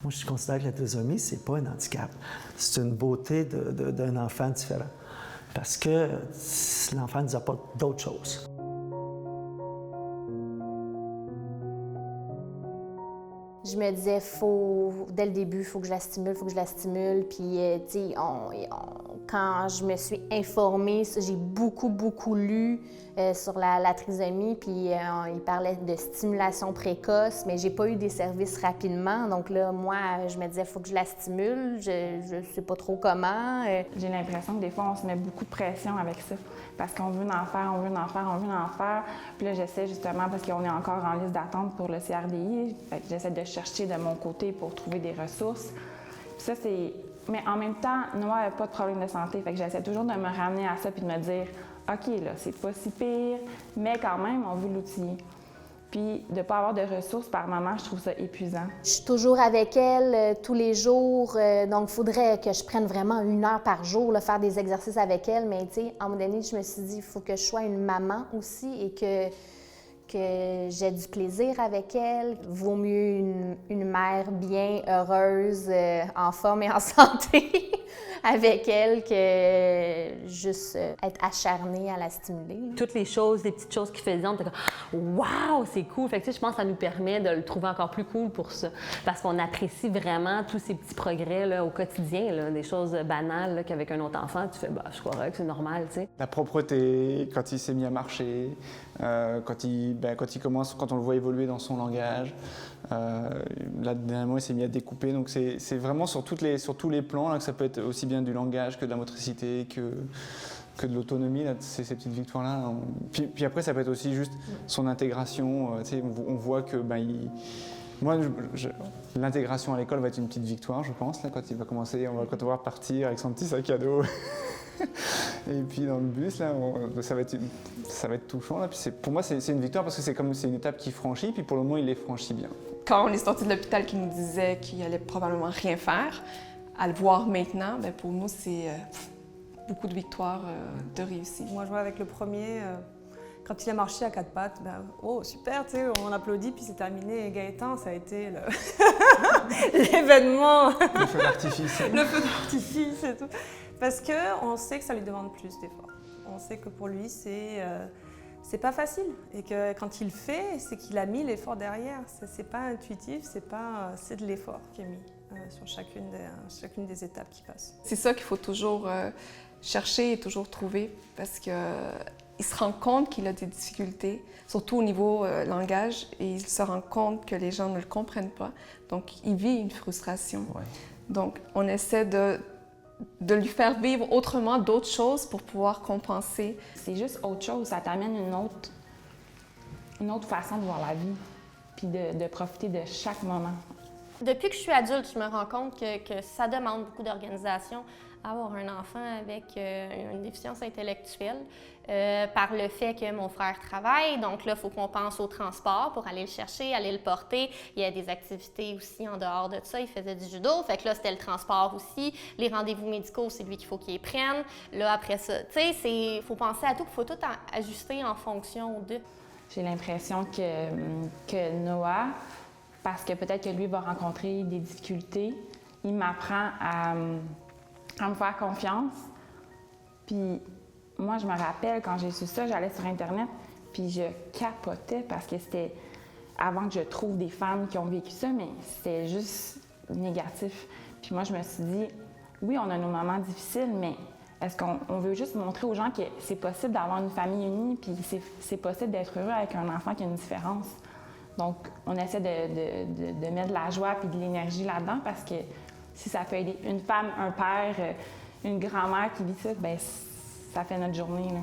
Moi, je considère que la trisomie, c'est pas un handicap. C'est une beauté d'un enfant différent. Parce que l'enfant nous apporte d'autres choses. Je me disais, dès le début, il faut que je la stimule, il faut que je la stimule. Puis, tu sais, quand je me suis informée, j'ai beaucoup lu sur la trisomie. Puis, il parlait de stimulation précoce, mais j'ai pas eu des services rapidement. Donc là, moi, je me disais, il faut que je la stimule. Je sais pas trop comment. J'ai l'impression que des fois, on se met beaucoup de pression avec ça. Parce qu'on veut en faire, on veut en faire, on veut en faire. Puis là, j'essaie justement, parce qu'on est encore en liste d'attente pour le CRDI, fait que j'essaie de chercher de mon côté pour trouver des ressources. Puis ça, c'est... Mais en même temps, Noah n'a pas de problème de santé, fait que j'essaie toujours de me ramener à ça puis de me dire « OK, là, c'est pas si pire, mais quand même, on veut l'outiller. » Puis de ne pas avoir de ressources par moment, je trouve ça épuisant. Je suis toujours avec elle tous les jours, donc il faudrait que je prenne vraiment 1 heure par jour, là, faire des exercices avec elle. Mais tu sais, à un moment donné, je me suis dit, il faut que je sois une maman aussi et que j'ai du plaisir avec elle. Vaut mieux une mère bien heureuse, en forme et en santé avec elle que juste être acharnée à la stimuler. Toutes les choses, les petites choses qu'il faisait, on était comme « Wow, c'est cool! » Fait que, tu sais, je pense que ça nous permet de le trouver encore plus cool pour ça. Parce qu'on apprécie vraiment tous ces petits progrès là, au quotidien, là, des choses banales là, qu'avec un autre enfant, tu fais « je croirais que c'est normal, tu sais. » La propreté, quand il s'est mis à marcher, quand on le voit évoluer dans son langage. Là, dernièrement, il s'est mis à découper. Donc, c'est vraiment sur tous les plans là, que ça peut être aussi bien du langage que de la motricité, que de l'autonomie, ces petites victoires-là. Puis après, ça peut être aussi juste son intégration. On voit que l'intégration à l'école va être une petite victoire, je pense, là, quand il va commencer, quand on va repartir avec son petit sac à dos. Et puis dans le bus, là, ça va être touchant. Là. Puis pour moi, c'est une victoire parce que c'est une étape qu'il franchit, puis pour le moment, il les franchit bien. Quand on est sorti de l'hôpital qui nous disait qu'il allait probablement rien faire, à le voir maintenant, bien, pour nous, c'est beaucoup de victoires de réussite. Moi, je vois avec le premier, quand il a marché à 4 pattes, ben, oh super, tu sais, on applaudit, puis c'est terminé. Et Gaëtan, ça a été l'événement. Le feu d'artifice. Le feu d'artifice et tout. Parce qu'on sait que ça lui demande plus d'efforts. On sait que pour lui, c'est pas facile. Et que quand il le fait, c'est qu'il a mis l'effort derrière. C'est pas intuitif, c'est de l'effort qui est mis sur chacune des étapes qui passent. C'est ça qu'il faut toujours chercher et toujours trouver parce qu'il se rend compte qu'il a des difficultés, surtout au niveau langage, et il se rend compte que les gens ne le comprennent pas. Donc, il vit une frustration. Ouais. Donc, on essaie de lui faire vivre autrement d'autres choses pour pouvoir compenser. C'est juste autre chose, ça t'amène une autre façon de voir la vie, puis de profiter de chaque moment. Depuis que je suis adulte, je me rends compte que ça demande beaucoup d'organisation avoir un enfant avec une déficience intellectuelle par le fait que mon frère travaille. Donc là, il faut qu'on pense au transport pour aller le chercher, aller le porter. Il y a des activités aussi en dehors de ça. Il faisait du judo, fait que là, c'était le transport aussi. Les rendez-vous médicaux, c'est lui qu'il faut qu'il les prenne. Là, après ça, tu sais, il faut penser à tout, il faut tout ajuster en fonction de. J'ai l'impression que Noah, parce que peut-être que lui va rencontrer des difficultés, il m'apprend à me faire confiance. Puis moi, je me rappelle, quand j'ai su ça, j'allais sur Internet, puis je capotais parce que c'était avant que je trouve des femmes qui ont vécu ça, mais c'était juste négatif. Puis moi, je me suis dit, oui, on a nos moments difficiles, mais est-ce qu'on veut juste montrer aux gens que c'est possible d'avoir une famille unie, puis c'est possible d'être heureux avec un enfant qui a une différence? Donc, on essaie de mettre de la joie et de l'énergie là-dedans parce que si ça peut aider une femme, un père, une grand-mère qui vit ça, bien, ça fait notre journée, là.